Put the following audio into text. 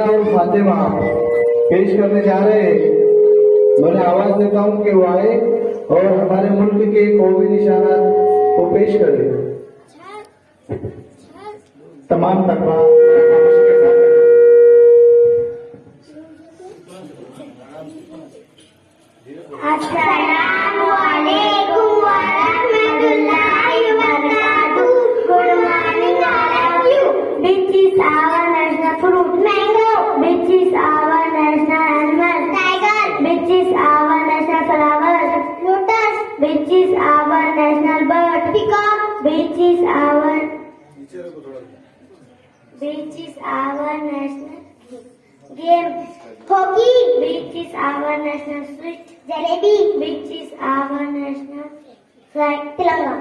और फातिमा पेश करने जा रहे हैं। मैंने आवाज देता हूँ कि वो आए और हमारे मुल्क के कौमी निशानात को पेश करें। तमाम तकवा Assalamu alaikum wa rahmatullahi wa barakatuh. Good morning, all of you. Which is our national fruit? Mango. Which is our national animal? Tiger. Which is our national flower? Lotus. Which is our national bird? Peacock. Which is our national game? Hockey. Which is our national sweet? Jalebi. Which is our national flag? Tilanga.